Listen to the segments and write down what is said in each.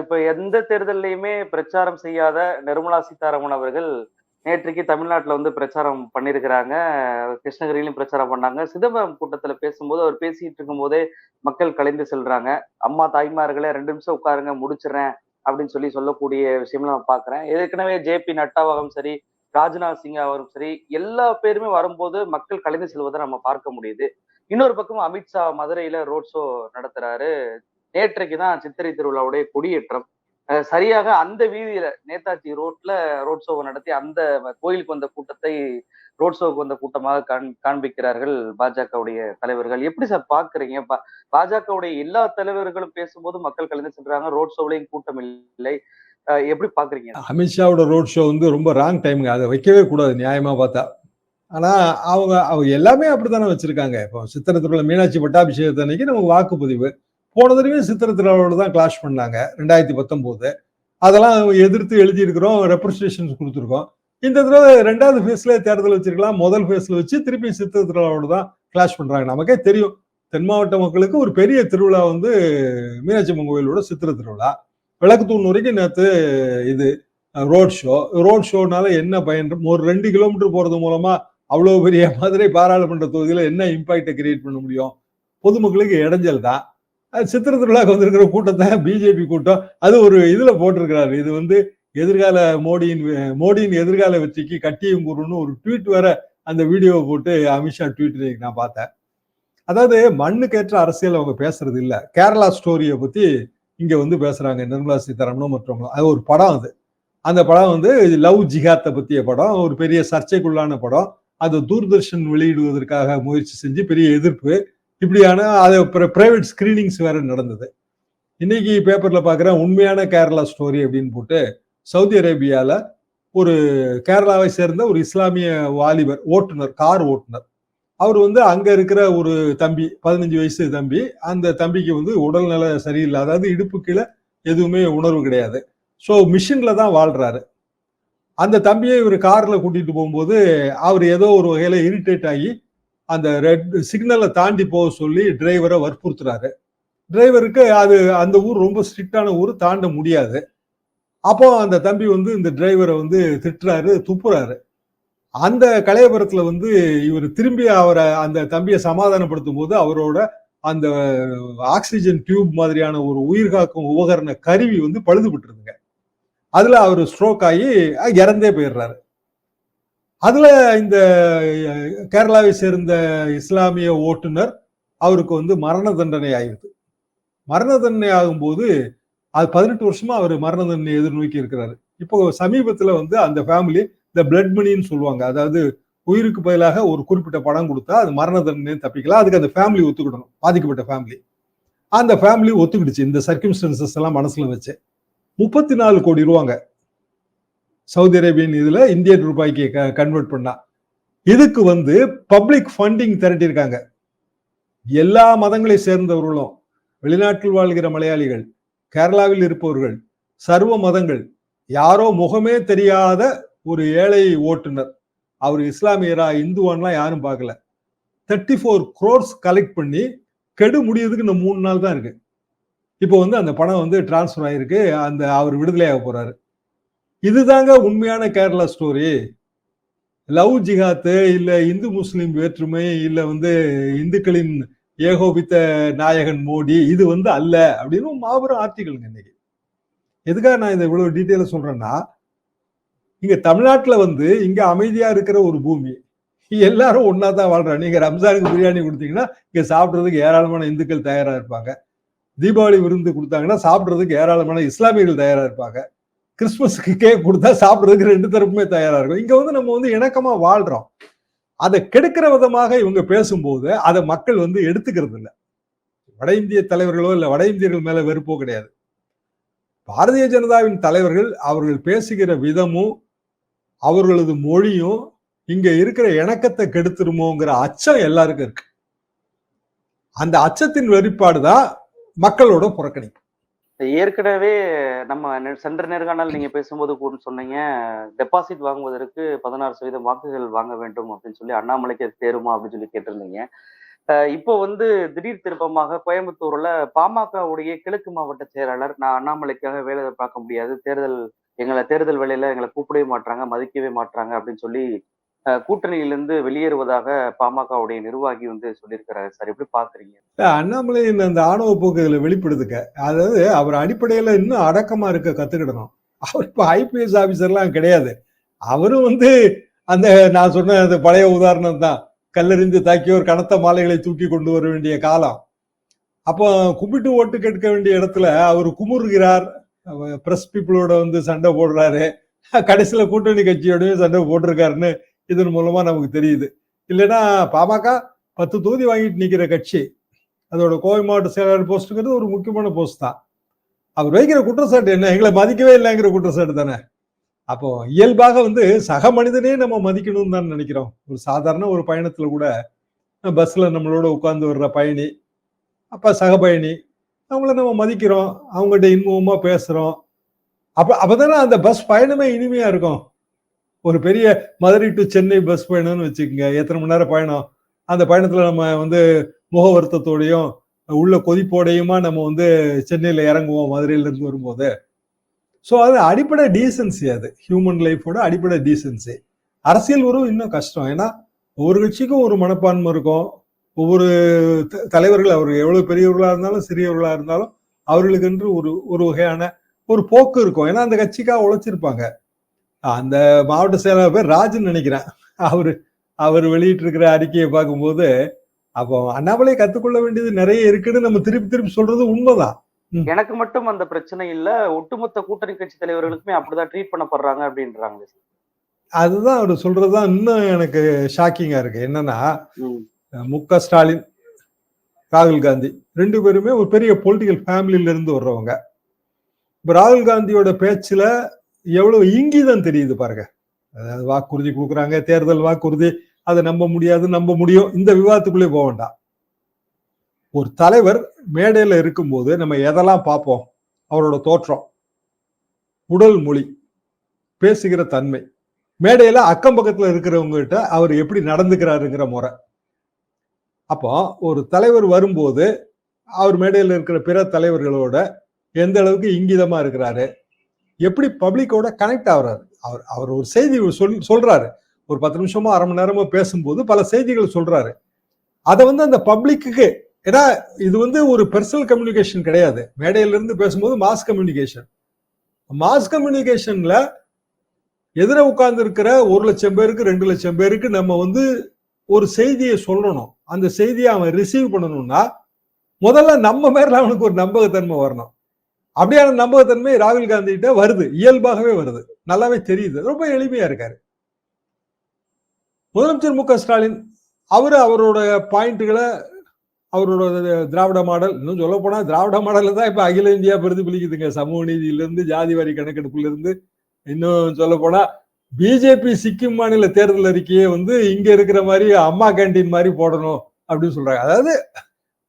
இப்ப எந்த தேர்தல்லயுமே பிரச்சாரம் செய்யாத நிர்மலா சீதாராமன் அவர்கள் நேற்றைக்கு தமிழ்நாட்டுல வந்து பிரச்சாரம் பண்ணியிருக்கிறாங்க. கிருஷ்ணகிரியிலும் பிரச்சாரம் பண்ணாங்க. சிதம்பரம் கூட்டத்துல பேசும்போது அவர் பேசிட்டு இருக்கும்போதே மக்கள் கலைந்து செல்றாங்க. அம்மா தாய்மார்களே 2 நிமிஷம் உட்காருங்க முடிச்சுடுறேன் அப்படின்னு சொல்லக்கூடிய விஷயம்லாம் நான் பார்க்கிறேன். ஏற்கனவே ஜே.பி. நட்டாவாகவும் சரி, ராஜ்நாத் சிங் அவரும் சரி, எல்லா பேருமே வரும்போது மக்கள் கலைந்து செல்வதை நம்ம பார்க்க முடியுது. இன்னொரு பக்கம் அமித்ஷா மதுரையில ரோட் ஷோ நடத்துறாரு. நேற்றைக்கு தான் சித்திரை திருவிழாவுடைய கொடியேற்றம். சரியாக அந்த வீதியில நேதாஜி ரோட்ல ரோட் ஷோவ நடத்தி அந்த கோயிலுக்கு வந்த கூட்டத்தை ரோட் ஷோவுக்கு வந்த கூட்டமாக காண்பிக்கிறார்கள் பாஜகவுடைய தலைவர்கள். எப்படி சார் பார்க்குறீங்க? பாஜகவுடைய எல்லா தலைவர்களும் பேசும்போது மக்கள் கலந்து செல்றாங்க. ரோட் ஷோவிலயும் கூட்டம் இல்லை. எப்படி பார்க்குறீங்க? அமித்ஷாவோட ரோட் ஷோ வந்து ரொம்ப ராங் டைமுங்க. அதை வைக்கவே கூடாது நியாயமா பார்த்தா. ஆனா அவங்க எல்லாமே அப்படித்தானே வச்சிருக்காங்க. இப்போ சித்திரை திருவிழா மீனாட்சி பட்டாபிஷேகத்து அன்னைக்கு நமக்கு வாக்குப்பதிவு. போன தடவையும் சித்திரை திருவிழாவோட தான் கிளாஷ் பண்ணாங்க 2019. அதெல்லாம் எதிர்த்து எழுதியிருக்கிறோம், ரெப்ரஸன்டேஷன்ஸ் கொடுத்துருக்கோம். இந்த தடவை 2வது ஃபேஸ்ல தேர்தல் வச்சிருக்கலாம். முதல் ஃபேஸ்ல வச்சு திருப்பி சித்திரை திருவிழாவோட தான் கிளாஷ் பண்றாங்க. நமக்கே தெரியும், தென் மாவட்ட மக்களுக்கு ஒரு பெரிய திருவிழா வந்து மீனாட்சி அம்மன் கோயிலோட சித்திரை திருவிழா. விளக்கு தூண் வரைக்கும் நேற்று இது ரோட் ஷோனால என்ன பயன்? ஒரு 2 கிலோமீட்டர் போறது மூலமா அவ்வளவு பெரிய மதுரை பாராளுமன்ற தொகுதியில என்ன இம்பாக்டை கிரியேட் பண்ண முடியும்? பொதுமக்களுக்கு இடைஞ்சல் தான். சித்திரை திருவிழாக்கு வந்திருக்கிற கூட்டத்தை பிஜேபி கூட்டம் அது ஒரு இதுல போட்டிருக்கிறாரு. இது வந்து எதிர்கால மோடியின் எதிர்கால வெற்றிக்கு கட்டியும் கூறுன்னு ஒரு ட்வீட் வேற அந்த வீடியோவை போட்டு அமித்ஷா ட்வீட் நான் பார்த்தேன். அதாவது மண்ணுக்கேற்ற அரசியல் அவங்க பேசுறது இல்ல. கேரளா ஸ்டோரியை பத்தி இங்க வந்து பேசுறாங்க நிர்மலா சீதாராமனும் மற்றவங்களும். அது ஒரு படம். அந்த படம் வந்து லவ் ஜிஹாத்தை பத்திய படம். ஒரு பெரிய சர்ச்சைக்குள்ளான படம். அது தூர்தர்ஷன் வெளியிடுவதற்காக முயற்சி செஞ்சு பெரிய எதிர்ப்பு, இப்படியான அது பிரைவேட் ஸ்கிரீனிங்ஸ் வேற நடந்தது. இன்னைக்கு பேப்பர்ல பாக்குறேன் உண்மையான கேரளா ஸ்டோரி அப்படின்னு போட்டு சவுதி அரேபியால ஒரு கேரளாவை சேர்ந்த ஒரு இஸ்லாமிய வாலிபர் ஓட்டுநர், கார் ஓட்டுநர். அவர் வந்து அங்க இருக்கிற ஒரு தம்பி, 15 வயசு தம்பி. அந்த தம்பிக்கு வந்து உடல்நல சரியில்லை, அதாவது இடுப்பு கீழே எதுவுமே உணர்வு கிடையாது. ஸோ மிஷின்ல தான் வாழ்றாரு. அந்த தம்பியை இவர் கார்ல கூட்டிட்டு போகும்போது அவர் ஏதோ ஒரு வகையில இரிட்டேட் ஆகி அந்த ரெட் சிக்னலை தாண்டி போக சொல்லி டிரைவரை வற்புறுத்துறாரு. டிரைவருக்கு அது அந்த ஊர் ரொம்ப ஸ்ட்ரிக்டான ஊர், தாண்ட முடியாது. அப்போ அந்த தம்பி வந்து இந்த டிரைவரை வந்து திட்டுறாரு, துப்புறாரு. அந்த கலையபுரத்துல வந்து இவர் திரும்பி அவரை அந்த தம்பியை சமாதானப்படுத்தும் போது அவரோட அந்த ஆக்சிஜன் டியூப் மாதிரியான ஒரு உயிர்காக்கும் உபகரண கருவி வந்து பழுதுபட்டுருதுங்க. அதுல அவர் ஸ்ட்ரோக் ஆகி இறந்தே போயிடுறாரு. அதுல இந்த கேரளாவை சேர்ந்த இஸ்லாமிய ஓட்டுநர் அவருக்கு வந்து மரண தண்டனை ஆயிடுது. மரண தண்டனை ஆகும்போது அது 18 வருஷமா அவர் மரண தண்டனை எதிர்நோக்கி இருக்கிறாரு. இப்போ சமீபத்துல வந்து அந்த ஃபேமிலி இந்த பிளட் மணின்னு சொல்லுவாங்க, அதாவது உயிருக்கு பதிலாக ஒரு குறிப்பிட்ட பணம் கொடுத்தா அது மரண தண்டனை தப்பிக்கலாம். அதுக்கு அந்த ஃபேமிலி ஒத்துக்கிடணும், பாதிக்கப்பட்ட ஃபேமிலி. அந்த ஃபேமிலி ஒத்துக்கிடுச்சு இந்த சர்க்கம்ஸ்டன்சஸ் எல்லாம் மனசுல வச்சு. 34 கோடி ரூபாங்க சவுதி அரேபியன் இதுல இந்தியன் ரூபாய்க்கு கன்வெர்ட் பண்ணா. இதுக்கு வந்து பப்ளிக் ஃபண்டிங் திரட்டியிருக்காங்க. எல்லா மதங்களை சேர்ந்தவர்களும், வெளிநாட்டில் வாழ்கிற மலையாளிகள், கேரளாவில் இருப்பவர்கள், சர்வ மதங்கள், யாரோ முகமே தெரியாத ஒரு ஏழை ஓட்டுநர், அவர் இஸ்லாமியரா இந்துவான்லாம் யாரும் பார்க்கல, 34 crores கலெக்ட் பண்ணி கெடு முடியறதுக்கு இந்த 3 நாள் தான் இருக்கு. இப்போ வந்து அந்த பணம் வந்து டிரான்ஸ்பர் ஆயிருக்கு. அந்த அவர் விடுதலையாக போறாரு. இதுதாங்க உண்மையான கேரளா ஸ்டோரி. லவ் ஜிஹாத்து இல்ல இந்து முஸ்லிம் வேற்றுமை இல்ல வந்து இந்துக்களின் ஏகோபித்த நாயகன் மோடி இது வந்து அல்ல அப்படின்னு மாபெரும் ஆர்டிகல்ங்க இன்னைக்கு. எதுக்காக நான் இதை இவ்வளவு டீட்டெயிலா சொல்றேன்னா, இங்க தமிழ்நாட்டுல வந்து இங்க அமைதியா இருக்கிற ஒரு பூமி, எல்லாரும் ஒன்னா தான் வாழ்றாங்க. நீங்க ரம்ஜானுக்கு பிரியாணி கொடுத்தீங்கன்னா இங்க சாப்பிடுறதுக்கு ஏராளமான இந்துக்கள் தயாரா இருப்பாங்க. தீபாவளி விருந்து கொடுத்தாங்கன்னா சாப்பிடுறதுக்கு ஏராளமான இஸ்லாமியர்கள் தயாரா இருப்பாங்க. கிறிஸ்துமஸ்க்கு கேக் கொடுத்தா சாப்பிடுறதுக்கு 2 தரப்புமே தயாரா இருக்கும். இங்க வந்து நம்ம வந்து இணக்கமா வாழ்றோம். அதை கெடுக்கிற விதமாக இவங்க பேசும்போது அதை மக்கள் வந்து எடுத்துக்கிறது இல்லை. வட இந்திய தலைவர்களோ இல்ல வட இந்தியர்கள் மேல வெறுப்போ கிடையாது. பாரதிய ஜனதாவின் தலைவர்கள் அவர்கள் பேசுகிற விதமும் அவர்களது மொழியும் இங்க இருக்கிற இணக்கத்தை கெடுத்துருமோங்கிற அச்சம் எல்லாருக்கும் இருக்கு. அந்த அச்சத்தின் வெளிப்பாடுதான் மக்களோட புறக்கணிப்பு. ஏற்கனவே நம்ம சென்ற நேர்காணல் நீங்க பேசும்போது கூட சொன்னீங்க, டெபாசிட் வாங்குவதற்கு 16% வாக்குகள் வாங்க வேண்டும் அப்படின்னு சொல்லி அண்ணாமலைக்கு தேருமா அப்படின்னு சொல்லி கேட்டிருந்தீங்க. இப்போ வந்து திடீர் திருப்பமாக கோயம்புத்தூர்ல பாமகவுடைய கிழக்கு மாவட்ட செயலாளர், நான் அண்ணாமலைக்காக வேலை பார்க்க முடியாது. தேர்தல் வேலையில எங்கள கூப்பிடவே மாட்றாங்க, மதிக்கவே மாட்றாங்க அப்படின்னு சொல்லி கூட்டணியிலிருந்து வெளியேறுவதாக பாமகவுடைய நிர்வாகி வந்து சொல்லியிருக்கிறாரு சார். எப்படி பார்க்குறீங்க? அண்ணாமலையின் அந்த ஆணவ போக்கு இதுல வெளிப்படுதுங்க. அதாவது அவர் அடிப்படையில இன்னும் அடக்கமா இருக்க கத்துக்கிடணும். அவர் இப்ப ஐபிஎஸ் ஆபீசர்லாம் கிடையாது. அவரும் வந்து அந்த நான் சொன்ன அந்த பழைய உதாரணம் தான். கல்லெறிந்து தாக்கியோர் கனத்த மாலைகளை தூக்கி கொண்டு வர வேண்டிய காலம். அப்போ கும்பிட்டு ஓட்டு கேட்க வேண்டிய இடத்துல அவர் குமுறுகிறார். பிரஸ் பீப்புளோட வந்து சண்டை போடுறாரு. கடைசியில கூட்டணி கட்சியோடய சண்டை போட்டிருக்காருன்னு இதன் மூலமா நமக்கு தெரியுது. இல்லைன்னா பாமக 10 தொகுதி வாங்கிட்டு நிக்கிற கட்சி. அதோட கோவை மாவட்ட செயலாளர் போஸ்ட்டுங்கிறது ஒரு முக்கியமான போஸ்ட் தான். அவர் வைக்கிற குற்றச்சாட்டு என்ன? எங்களை மதிக்கவே இல்லைங்கிற குற்றச்சாட்டு தானே. அப்போ இயல்பாக வந்து சக மனிதனே நம்ம மதிக்கணும்னு தான் நினைக்கிறோம். ஒரு சாதாரண ஒரு பயணத்துல கூட பஸ்ல நம்மளோட உட்கார்ந்து வர்ற பயணி, அப்ப சக பயணி, அவங்கள நம்ம மதிக்கிறோம், அவங்ககிட்ட இன்பமா பேசுறோம். அப்பதானே அந்த பஸ் பயணமே இனிமையா இருக்கும். ஒரு பெரிய மதுரை டு சென்னை பஸ் பயணம்னு வச்சுக்கோங்க, எத்தனை மணி நேரம் பயணம். அந்த பயணத்துல நம்ம வந்து முக வருத்தத்தோடையும் உள்ள கொதிப்போடையுமா நம்ம வந்து சென்னையில இறங்குவோம் மதுரையில இருந்து வரும்போது. ஸோ அது அடிப்படை டீசன்சி, அது ஹியூமன் லைஃபோட அடிப்படை டீசன்சி. அரசியல் உறவு இன்னும் கஷ்டம். ஏன்னா ஒவ்வொரு கட்சிக்கும் ஒரு மனப்பான்மை இருக்கும். ஒவ்வொரு தலைவர்கள் அவர் எவ்வளவு பெரியவர்களா இருந்தாலும் சிறியவர்களா இருந்தாலும் அவர்களுக்கு என்று ஒரு வகையான ஒரு போக்கு இருக்கும். ஏன்னா அந்த கட்சிக்காக உழைச்சிருப்பாங்க. அந்த மாவட்ட செயலாளர் பேர் ராஜன் நினைக்கிறேன். அவர் வெளியிட்டு இருக்கிற அறிக்கையை பார்க்கும்போது அப்போ அண்ணாமலை கத்துக்கொள்ள வேண்டியது நிறைய இருக்குன்னு நம்ம திருப்பி சொல்றது உண்மைதான். எனக்கு மட்டும் அந்த பிரச்சனை இல்ல, ஒட்டுமொத்த கூட்டணி கட்சி தலைவர்களுக்குமே அப்படிதான் ட்ரீட் பண்ணப்படுறாங்க அப்படின்றாங்க. அதுதான் அவர் சொல்றதுதான் இன்னும் எனக்கு ஷாக்கிங்கா இருக்கு. என்னன்னா மு.க. ஸ்டாலின், ராகுல் காந்தி 2 பேருமே ஒரு பெரிய பொலிட்டிக்கல் ஃபேமிலியில இருந்து வர்றவங்க. இப்ப ராகுல் காந்தியோட பேச்சுல எவ்வளவு இங்கிதம் தெரியுது பாருங்க. அதாவது வாக்குறுதி கொடுக்குறாங்க, தேர்தல் வாக்குறுதி, அதை நம்ப முடியாது, நம்ப முடியும், இந்த விவாதத்துக்குள்ளே போக வேண்டாம். ஒரு தலைவர் மேடையில இருக்கும்போது நம்ம எதெல்லாம் பார்ப்போம்? அவரோட தோற்றம், உடல் மொழி, பேசுகிற தன்மை, மேடையில அக்கம் பக்கத்துல இருக்கிறவங்க கிட்ட அவர் எப்படி நடந்துக்கிறாருங்கிற முறை. அப்போ ஒரு தலைவர் வரும்போது அவர் மேடையில் இருக்கிற பிற தலைவர்களோட எந்த அளவுக்கு இங்கிதமா இருக்கிறாரு, எப்படி பப்ளிக்கோட கனெக்ட் ஆகுறாரு. அவர் ஒரு செய்தி சொல்றாரு, ஒரு 10 நிமிஷமோ அரை மணி நேரமோ பேசும்போது பல செய்திகள் சொல்றாரு. அதை வந்து அந்த பப்ளிக்கு, ஏன்னா இது வந்து ஒரு பர்சனல் கம்யூனிகேஷன் கிடையாது. மேடையில இருந்து பேசும்போது மாஸ் கம்யூனிகேஷன். மாஸ் கம்யூனிகேஷன்ல எதிர உட்கார்ந்து இருக்கிற 1,00,000 பேருக்கு 2,00,000 பேருக்கு நம்ம வந்து ஒரு செய்தியை சொல்லணும். அந்த செய்தியை அவன் ரிசீவ் பண்ணணும்னா முதல்ல நம்ம மேல அவனுக்கு ஒரு நம்பகத்தன்மை வரணும். அப்படியான நம்பகத்தன்மை ராகுல் காந்தி கிட்ட வருது, இயல்பாகவே வருது, நல்லாவே தெரியுது. ரொம்ப எளிமையா இருக்காரு. முதலமைச்சர் மு.க. ஸ்டாலின் அவரோட பாயிண்ட்களை, அவரோட திராவிட மாடல், இன்னும் சொல்ல போனா திராவிட மாடல்ல தான் இப்ப அகில இந்தியா பிரதிபலிக்குதுங்க. சமூக நீதியிலிருந்து ஜாதி வாரி கணக்கெடுப்புல இருந்து, இன்னும் சொல்ல போனா பிஜேபி சிக்கிம் மாநில தேர்தல் அறிக்கையே வந்து இங்க இருக்கிற மாதிரி அம்மா கேண்டீன் மாதிரி போடணும் அப்படின்னு சொல்றாங்க. அதாவது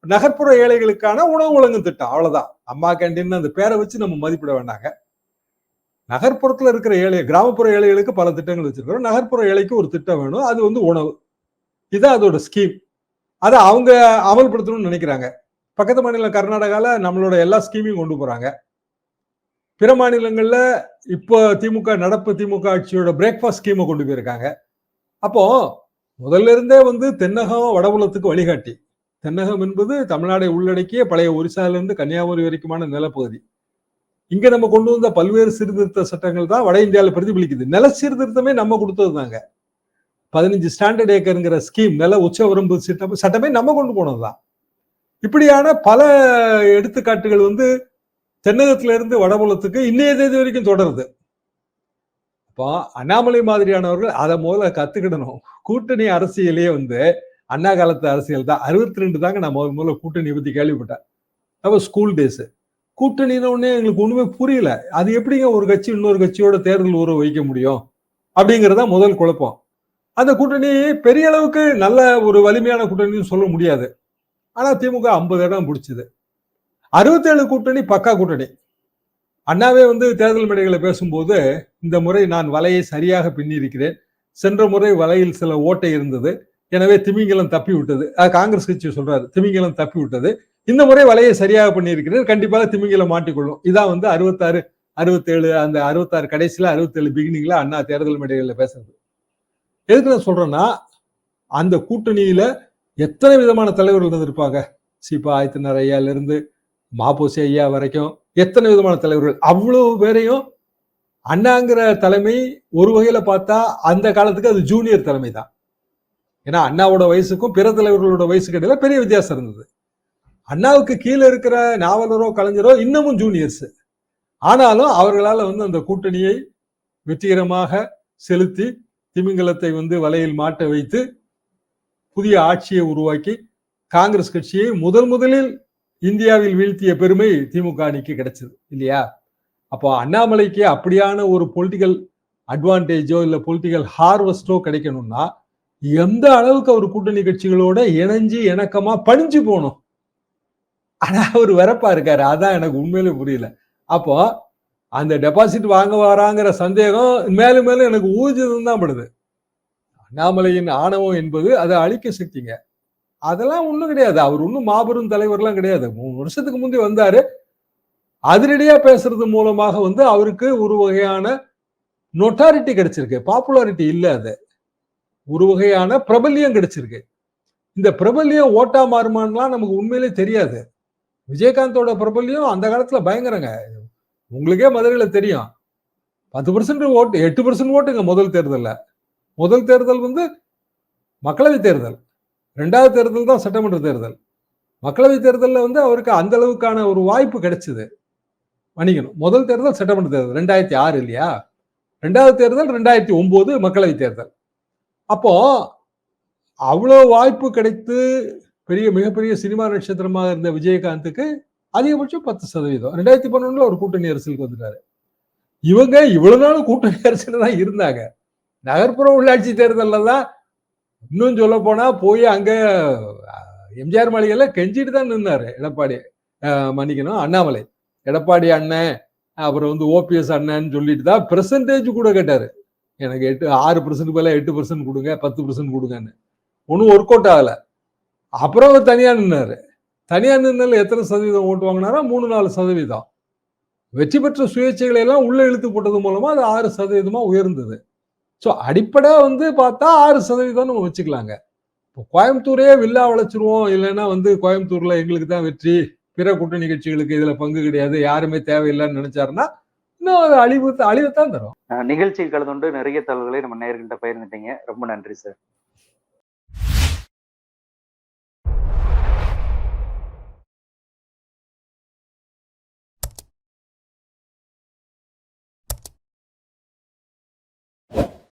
நகர்ப்புற ஏழைகளுக்கான உணவு வழங்கும் திட்டம், அவ்வளவுதான். அம்மா கேண்டீன் அந்த பேரை வச்சு நம்ம மதிப்பிட வேண்டாங்க. நகர்ப்புறத்துல இருக்கிற ஏழை, கிராமப்புற ஏழைகளுக்கு பல திட்டங்கள் வச்சிருக்கிறோம். நகர்ப்புற ஏழைக்கு ஒரு திட்டம் வேணும், அது வந்து உணவு. இதுதான் அதோட ஸ்கீம். அதை அவங்க அமல்படுத்தணும்னு நினைக்கிறாங்க. பக்கத்து மாநிலம் கர்நாடகால நம்மளோட எல்லா ஸ்கீமையும் கொண்டு போறாங்க. பிற மாநிலங்கள்ல இப்போ நடப்பு திமுக ஆட்சியோட பிரேக்ஃபாஸ்ட் ஸ்கீமை கொண்டு போயிருக்காங்க. அப்போ முதல்ல இருந்தே வந்து தென்னகம் வடபுலத்துக்கு வழிகாட்டி. தென்னகம் என்பது தமிழ்நாடை உள்ளடக்கிய பழைய ஒரிசாலிருந்து கன்னியாகுமரி வரைக்குமான நிலப்பகுதி. இங்க நம்ம கொண்டு வந்த பல்வேறு சீர்திருத்த சட்டங்கள் தான் வட இந்தியாவில் பிரதிபலிக்குது. நில சீர்திருத்தமே நம்ம கொடுத்தது தாங்க. 15 ஸ்டாண்டர்ட் ஏக்கருங்கிற ஸ்கீம், நில உச்சவரம்பு சட்டமே நம்ம கொண்டு போனதுதான். இப்படியான பல எடுத்துக்காட்டுகள் வந்து தென்னகத்துல இருந்து வடபுலத்துக்கு இன்னைய தேதி வரைக்கும் தொடருது. அப்போ அண்ணாமலை மாதிரியானவர்கள் அதை முதல்ல கத்துக்கிடணும். கூட்டணி அரசியலே வந்து அண்ணா காலத்து அரசியல் தான். 62 தாங்க நான் முதல்ல கூட்டணி பத்தி கேள்விப்பட்டேன். அப்ப ஸ்கூல் டேஸ். கூட்டணின்னு ஒண்ணே எங்களுக்கு ஒண்ணுமே புரியல. அது எப்படிங்க ஒரு கட்சி இன்னொரு கட்சியோட தேர்தல் உறவு வைக்க முடியும் அப்படிங்கறத முதல் குழப்பம். அந்த கூட்டணி பெரிய அளவுக்கு நல்ல ஒரு வலிமையான கூட்டணின்னு சொல்ல முடியாது. ஆனா திமுக 50 இடம் பிடிச்சது. 67 கூட்டணி பக்கா கூட்டணி. அண்ணாவே வந்து தேர்தல் மேடைகளை பேசும்போது, இந்த முறை நான் வலையை சரியாக பின்னி இருக்கிறேன். சென்ற முறை வலையில் சில ஓட்டை இருந்தது, எனவே திமிங்கலம் தப்பி விட்டது. காங்கிரஸ் கட்சி சொல்றாரு, திமிங்கலம் தப்பி விட்டது. இந்த முறை வலையை சரியாக பண்ணியிருக்கிறது, கண்டிப்பாக திமிங்கலம் மாட்டிக்கொள்ளும். இதான் வந்து 66, 67 அந்த 66 கடைசியில 67 பிகினிங்ல அண்ணா தேர்தல் மேடைகள்ல பேசுறது. எதுக்கு நான் சொல்றேன்னா, அந்த கூட்டணியில எத்தனை விதமான தலைவர்கள் இருந்திருப்பாங்க. சீபா ஆதித்தனார் ஐயால இருந்து மாப்போசி ஐயா வரைக்கும் எத்தனை விதமான தலைவர்கள். அவ்வளவு பேரையும் அண்ணாங்கிற தலைமை ஒரு வகையில பார்த்தா அந்த காலத்துக்கு அது ஜூனியர் தலைமை தான். ஏன்னா அண்ணாவோட வயசுக்கும் பிற தலைவர்களோட வயசுக்கு இடையில பெரிய வித்தியாசம் இருந்தது. அண்ணாவுக்கு கீழே இருக்கிற நாவலரோ கலைஞரோ இன்னமும் ஜூனியர்ஸ். ஆனாலும் அவர்களால வந்து அந்த கூட்டணியை வெற்றிகரமாக செலுத்தி திமிங்கலத்தை வந்து வலையில் மாட்ட வைத்து புதிய ஆட்சியை உருவாக்கி காங்கிரஸ் கட்சியை முதலில் இந்தியாவில் வீழ்த்திய பெருமை திமுக அணிக்கு கிடைச்சது இல்லையா? அப்போ அண்ணாமலைக்கு அப்படியான ஒரு பொலிட்டிக்கல் அட்வான்டேஜோ இல்ல பொலிட்டிக்கல் ஹார்வெஸ்டோ கிடைக்கணும்னா எந்த அளவுக்கு அவர் கூட்டணி கட்சிகளோட இணைஞ்சு இணக்கமா பணிஞ்சு போகணும். ஆனா அவர் வரப்பா இருக்காரு. அதான் எனக்கு உண்மையிலே புரியல. அப்போ அந்த டெபாசிட் வாங்க வராங்கிற சந்தேகம் மேலும் மேலும் எனக்கு ஊர்ஜிதம் தான் படுது. அண்ணாமலையின் ஆணவம் என்பது அதை அழிக்க சக்திங்க. அதெல்லாம் ஒண்ணும் கிடையாது. அவர் ஒன்றும் மாபெரும் தலைவர்லாம் கிடையாது. 3 வருஷத்துக்கு முந்தைய வந்தாரு. அதிரடியா பேசுறது மூலமாக வந்து அவருக்கு ஒரு வகையான நொட்டாரிட்டி கிடைச்சிருக்கு. பாப்புலாரிட்டி இல்ல, அது ஒரு வகையான பிரபல்யம் கிடைச்சிருக்கு. இந்த பிரபல்யம் ஓட்டா மாறுமான்லாம் நமக்கு உண்மையிலே தெரியாது. விஜயகாந்தோட பிரபல்யம் அந்த காலத்துல பயங்கரங்க. உங்களுக்கே மதுரையில தெரியும். 10% ஓட்டு, 8% ஓட்டுங்க முதல் தேர்தல் வந்து மக்களவை தேர்தல். 2வது தேர்தல் தான் சட்டமன்ற தேர்தல். மக்களவை தேர்தலில் வந்து அவருக்கு அந்த அளவுக்கான ஒரு வாய்ப்பு கிடைச்சது. மன்னிக்கணும், முதல் தேர்தல் சட்டமன்ற தேர்தல் 2006 இல்லையா? 2வது தேர்தல் 2009 மக்களவை தேர்தல். அப்போ அவ்வளோ வாய்ப்பு கிடைத்து மிகப்பெரிய சினிமா நட்சத்திரமாக இருந்த விஜயகாந்துக்கு அதிகபட்சம் 10%. 2011 ஒரு கூட்டணி அரசியலுக்கு வந்துட்டாரு. இவங்க இவ்வளவு நாள் கூட்டணி அரசியல் தான் இருந்தாங்க. நகர்ப்புற உள்ளாட்சி தேர்தலில் தான் இன்னும் சொல்ல போனா போய் அங்க எம்ஜிஆர் மாளிகையில கெஞ்சிட்டு தான் நின்னாரு எடப்பாடி, மன்னிக்கணும் அண்ணாமலை. எடப்பாடி அண்ணன் அப்புறம் வந்து ஓபிஎஸ் அண்ணன்னு சொல்லிட்டு தான் பெர்சன்டேஜ் கூட கேட்டாரு. எனக்கு 6% போல 8% கொடுங்க, 10% கொடுங்கன்னு. ஒன்றும் ஒர்க் அவுட் ஆகல. அப்புறம் அவர் தனியா நின்னாரு. தனியா நின்னால எத்தனை சதவீதம் ஓட்டு வாங்கினாரா? 3-4%. வெற்றி பெற்ற சுயேட்சைகளை எல்லாம் உள்ள இழுத்து போட்டது மூலமா அது 6% உயர்ந்தது. ஸோ அடிப்படை வந்து பார்த்தா 6% நம்ம வச்சுக்கலாங்க. இப்போ கோயம்புத்தூரே வில்லா வளைச்சிருவோம், இல்லைன்னா வந்து கோயம்புத்தூர்ல எங்களுக்கு தான் வெற்றி, பிற கூட்டணி கட்சிகளுக்கு இதுல பங்கு கிடையாது, யாருமே தேவையில்லைன்னு நினைச்சாருன்னா இன்னும் அது அழிவுத்தான் தரும். நிகழ்ச்சியில் கலந்து கொண்டு நிறைய தகவல்களை நம்ம நேயர்கள்ட்ட பகிர்ந்துட்டீங்க. ரொம்ப நன்றி சார்.